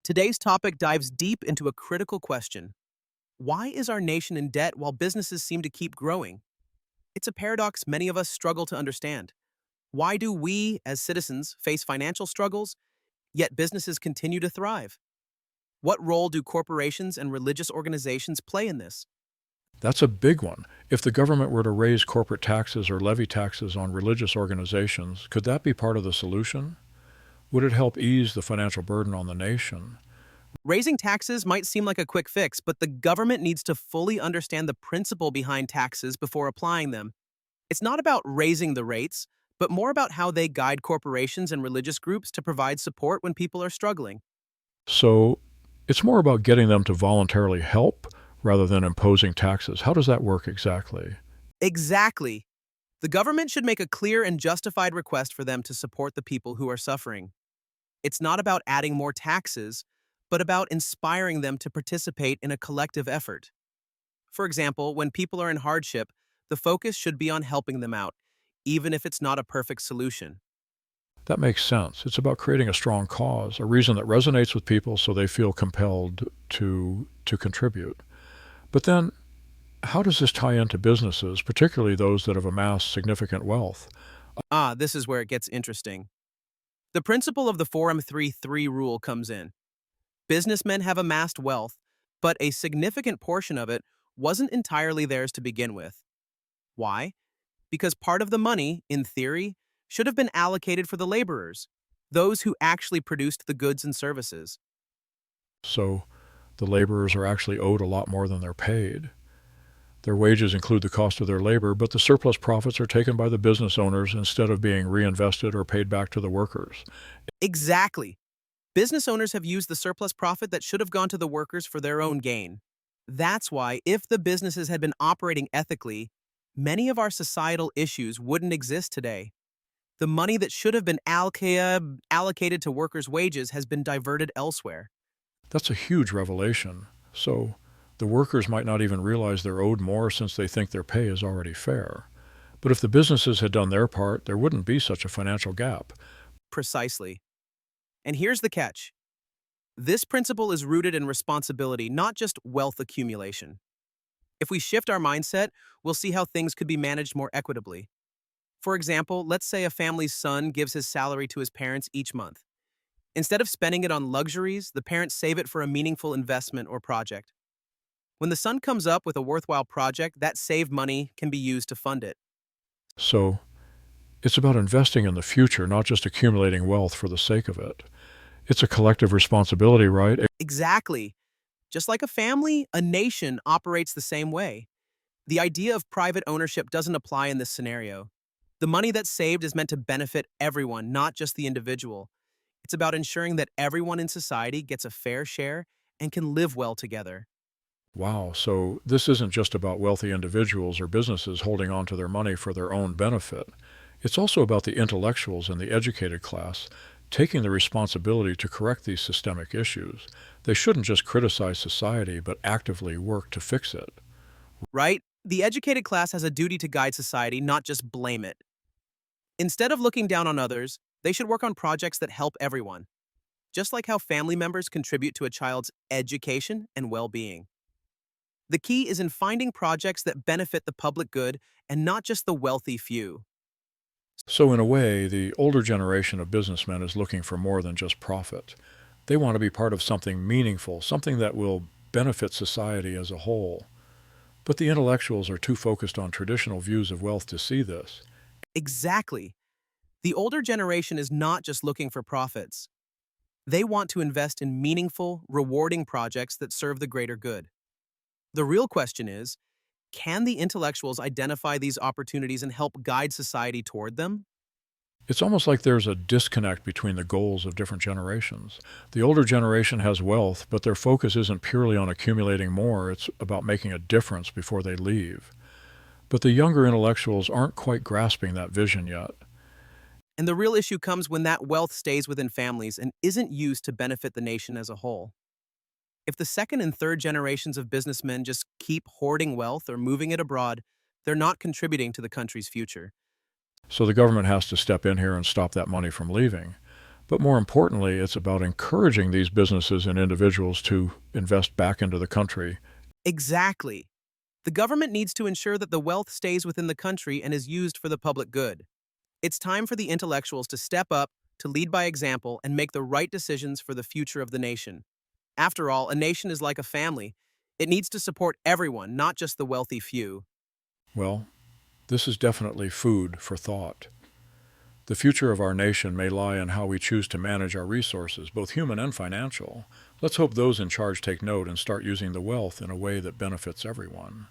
Today's topic dives deep into a critical question. Why is our nation in debt while businesses seem to keep growing? It's a paradox many of us struggle to understand. Why do we, as citizens, face financial struggles, yet businesses continue to thrive? What role do corporations and religious organizations play in this? That's a big one. If the government were to raise corporate taxes or levy taxes on religious organizations, could that be part of the solution? Would it help ease the financial burden on the nation? Raising taxes might seem like a quick fix, but the government needs to fully understand the principle behind taxes before applying them. It's not about raising the rates, but more about how they guide corporations and religious groups to provide support when people are struggling. So it's more about getting them to voluntarily help rather than imposing taxes. How does that work exactly? Exactly. The government should make a clear and justified request for them to support the people who are suffering. It's not about adding more taxes, but about inspiring them to participate in a collective effort. For example, when people are in hardship, the focus should be on helping them out, even if it's not a perfect solution. That makes sense. It's about creating a strong cause, a reason that resonates with people so they feel compelled to contribute. But then, how does this tie into businesses, particularly those that have amassed significant wealth? This is where it gets interesting. The principle of the 4M33 rule comes in. Businessmen have amassed wealth, but a significant portion of it wasn't entirely theirs to begin with. Why? Because part of the money, in theory, should have been allocated for the laborers, those who actually produced the goods and services. So the laborers are actually owed a lot more than they're paid. Their wages include the cost of their labor, but the surplus profits are taken by the business owners instead of being reinvested or paid back to the workers. Exactly. Business owners have used the surplus profit that should have gone to the workers for their own gain. That's why, if the businesses had been operating ethically, many of our societal issues wouldn't exist today. The money that should have been allocated to workers' wages has been diverted elsewhere. That's a huge revelation. So the workers might not even realize they're owed more since they think their pay is already fair. But if the businesses had done their part, there wouldn't be such a financial gap. Precisely. And here's the catch. This principle is rooted in responsibility, not just wealth accumulation. If we shift our mindset, we'll see how things could be managed more equitably. For example, let's say a family's son gives his salary to his parents each month. Instead of spending it on luxuries, the parents save it for a meaningful investment or project. When the son comes up with a worthwhile project, that saved money can be used to fund it. So it's about investing in the future, not just accumulating wealth for the sake of it. It's a collective responsibility, right? Exactly. Just like a family, a nation operates the same way. The idea of private ownership doesn't apply in this scenario. The money that's saved is meant to benefit everyone, not just the individual. It's about ensuring that everyone in society gets a fair share and can live well together. Wow, so this isn't just about wealthy individuals or businesses holding on to their money for their own benefit. It's also about the intellectuals and the educated class taking the responsibility to correct these systemic issues. They shouldn't just criticize society, but actively work to fix it. Right? The educated class has a duty to guide society, not just blame it. Instead of looking down on others, they should work on projects that help everyone, just like how family members contribute to a child's education and well-being. The key is in finding projects that benefit the public good and not just the wealthy few. So, in a way, the older generation of businessmen is looking for more than just profit. They want to be part of something meaningful, something that will benefit society as a whole. But the intellectuals are too focused on traditional views of wealth to see this. Exactly. The older generation is not just looking for profits. They want to invest in meaningful, rewarding projects that serve the greater good. The real question is, can the intellectuals identify these opportunities and help guide society toward them? It's almost like there's a disconnect between the goals of different generations. The older generation has wealth, but their focus isn't purely on accumulating more, it's about making a difference before they leave. But the younger intellectuals aren't quite grasping that vision yet. And the real issue comes when that wealth stays within families and isn't used to benefit the nation as a whole. If the second and third generations of businessmen just keep hoarding wealth or moving it abroad, they're not contributing to the country's future. So the government has to step in here and stop that money from leaving. But more importantly, it's about encouraging these businesses and individuals to invest back into the country. Exactly. The government needs to ensure that the wealth stays within the country and is used for the public good. It's time for the intellectuals to step up, to lead by example, and make the right decisions for the future of the nation. After all, a nation is like a family. It needs to support everyone, not just the wealthy few. Well, this is definitely food for thought. The future of our nation may lie in how we choose to manage our resources, both human and financial. Let's hope those in charge take note and start using the wealth in a way that benefits everyone.